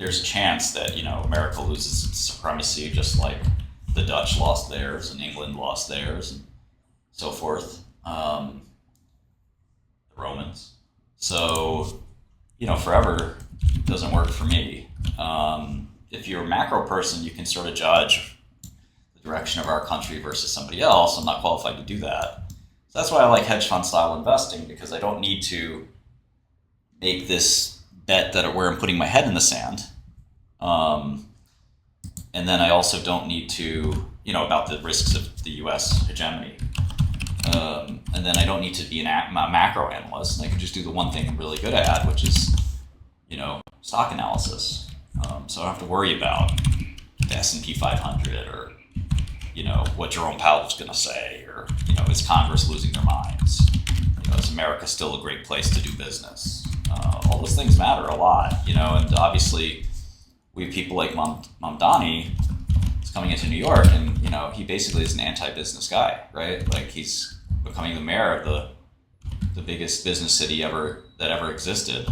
there's a chance that, America loses its supremacy, just like the Dutch lost theirs and England lost theirs and so forth. The Romans. So, forever doesn't work for me. If you're a macro person, you can sort of judge the direction of our country versus somebody else. I'm not qualified to do that. So that's why I like hedge fund style investing, because I don't need to make this bet that where I'm putting my head in the sand. And then I also don't need to, about the risks of the US hegemony. And then I don't need to be a macro analyst, and I can just do the one thing I'm really good at, which is, stock analysis. So I don't have to worry about the S&P 500 or, what Jerome Powell's going to say, or, is Congress losing their minds? Is America still a great place to do business? All those things matter a lot, and obviously we have people like Mamdani is coming into New York, and, he basically is an anti-business guy, right? Like, he's becoming the mayor of the biggest business city that ever existed,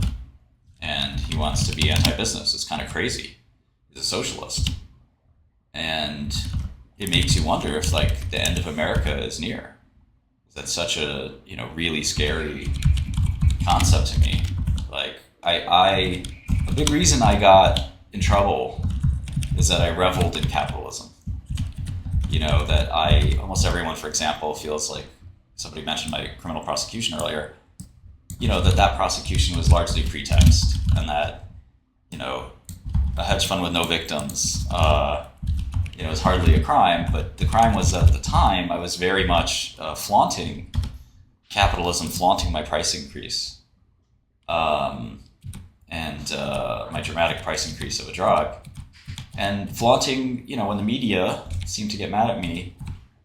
and he wants to be anti-business. It's kind of crazy. He's a socialist. And it makes you wonder if, like, the end of America is near. That's such a, really scary concept to me. Like, a big reason I got in trouble is that I reveled in capitalism. That almost everyone, for example, feels like, somebody mentioned my criminal prosecution earlier, that prosecution was largely pretext, and that, a hedge fund with no victims, is hardly a crime. But the crime was that at the time I was very much flaunting capitalism, flaunting my price increase, and my dramatic price increase of a drug, and flaunting, when the media seemed to get mad at me,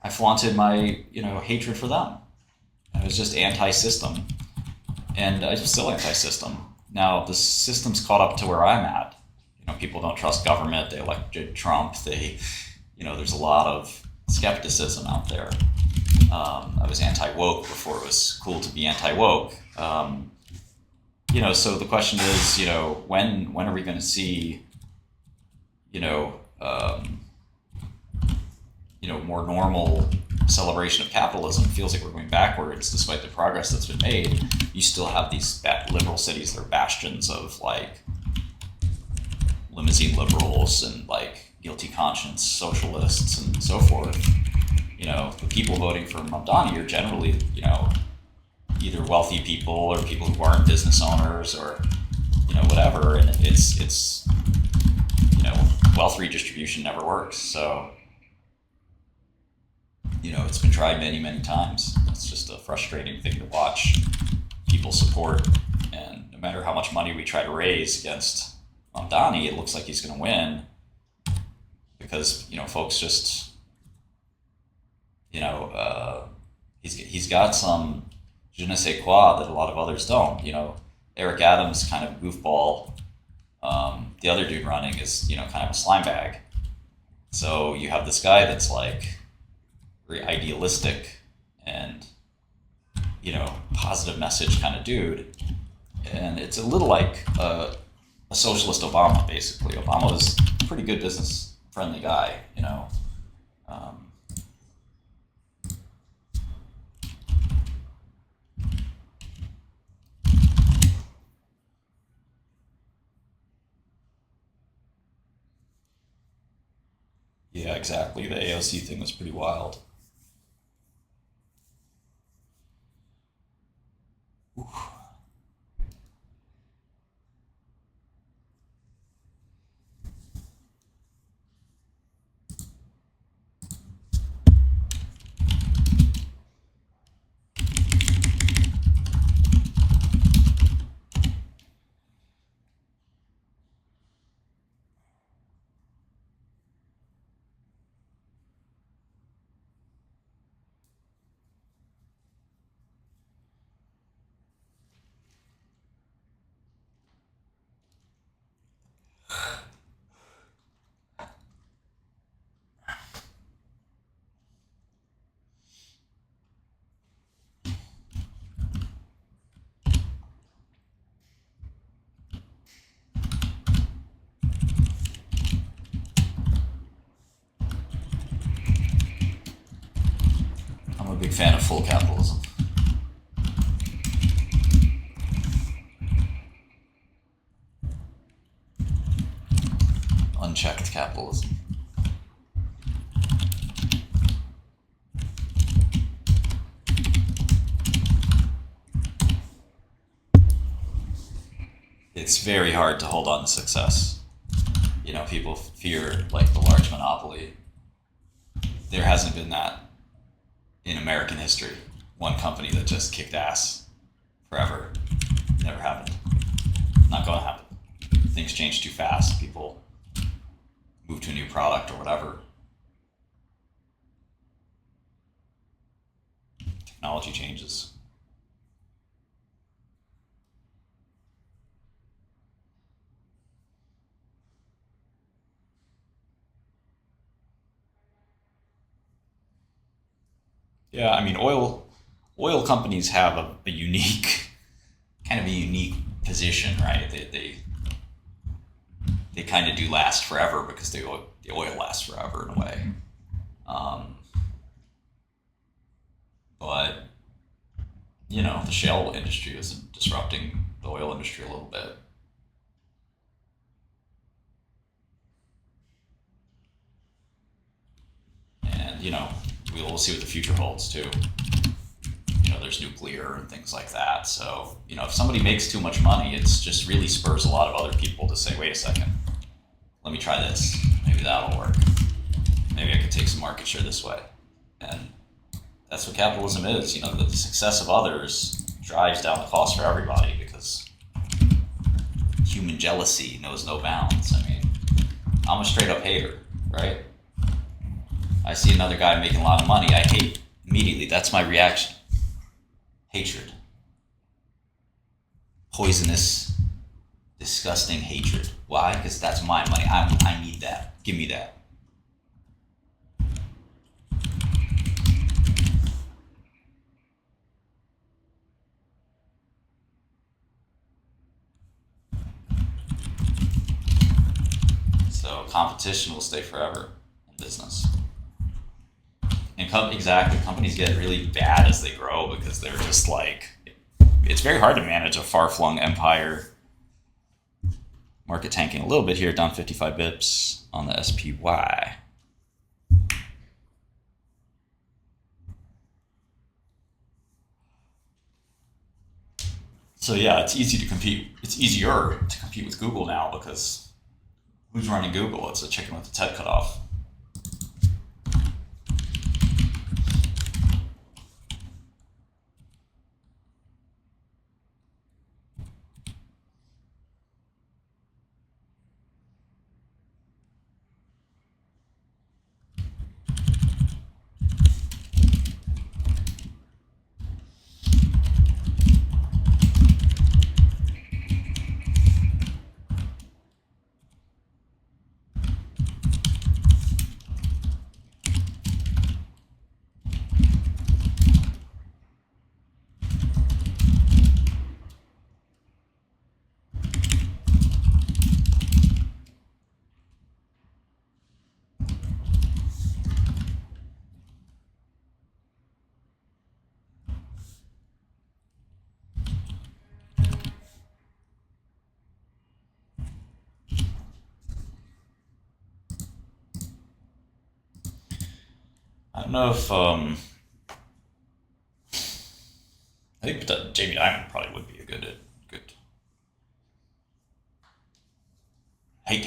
I flaunted my, hatred for them. I was just anti-system, and I'm still anti-system. Now, the system's caught up to where I'm at. People don't trust government. They elected Trump. There's a lot of skepticism out there. I was anti-woke before it was cool to be anti-woke. So the question is, when are we going to see, more normal celebration of capitalism? It feels like we're going backwards despite the progress that's been made. You still have these liberal cities that are bastions of, like, limousine liberals and, like, guilty conscience socialists and so forth. The people voting for Mamdani are generally, either wealthy people or people who aren't business owners or, whatever. And it's wealth redistribution never works. So, it's been tried many, many times. It's just a frustrating thing to watch people support. And no matter how much money we try to raise against Mamdani, it looks like he's going to win because, folks just, he's got some je ne sais quoi that a lot of others don't. Eric Adams kind of goofball. The other dude running is, kind of a slime bag. So you have this guy that's, like, very idealistic and, positive message kind of dude. And it's a little like a socialist Obama, basically. Obama was a pretty good business friendly guy, Yeah, exactly. The AOC thing was pretty wild. big fan of full capitalism. Unchecked capitalism. It's very hard to hold on to success. People fear like the large monopoly. There hasn't been that in American history. One company that just kicked ass forever. Never happened. Not going to happen. Things change too fast. People move to a new product or whatever. Technology changes. Yeah, I mean, oil companies have a unique, kind of a unique position, right? They kind of do last forever because the oil lasts forever in a way. Um, but the shale industry is disrupting the oil industry a little bit, and we'll see what the future holds too. There's nuclear and things like that. So, if somebody makes too much money, it's just really spurs a lot of other people to say, wait a second, let me try this. Maybe that'll work. Maybe I could take some market share this way. And that's what capitalism is. The success of others drives down the cost for everybody because human jealousy knows no bounds. I mean, I'm a straight up hater, right? I see another guy making a lot of money, I hate immediately. That's my reaction. Hatred. Poisonous, disgusting hatred. Why? Because that's my money. I need that. Give me that. So competition will stay forever in business. And exactly, companies get really bad as they grow because they're just like, it's very hard to manage a far-flung empire. Market tanking a little bit here, down 55 bips on the SPY. So yeah, it's easy to compete. It's easier to compete with Google now because who's running Google? It's a chicken with its head cut off. I don't know if I think Jamie Dimon probably would be a good. Hate.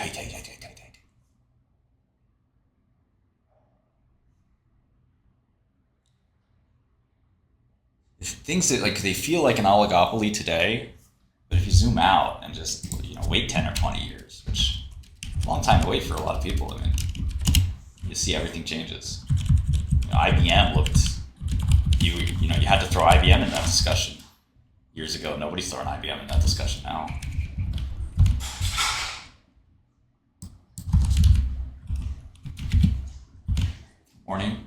Things that like they feel like an oligopoly today, but if you zoom out and just wait 10 or 20 years, which is a long time to wait for a lot of people, I mean, you see everything changes. IBM looked you had to throw IBM in that discussion years ago. Nobody's throwing IBM in that discussion now. Morning.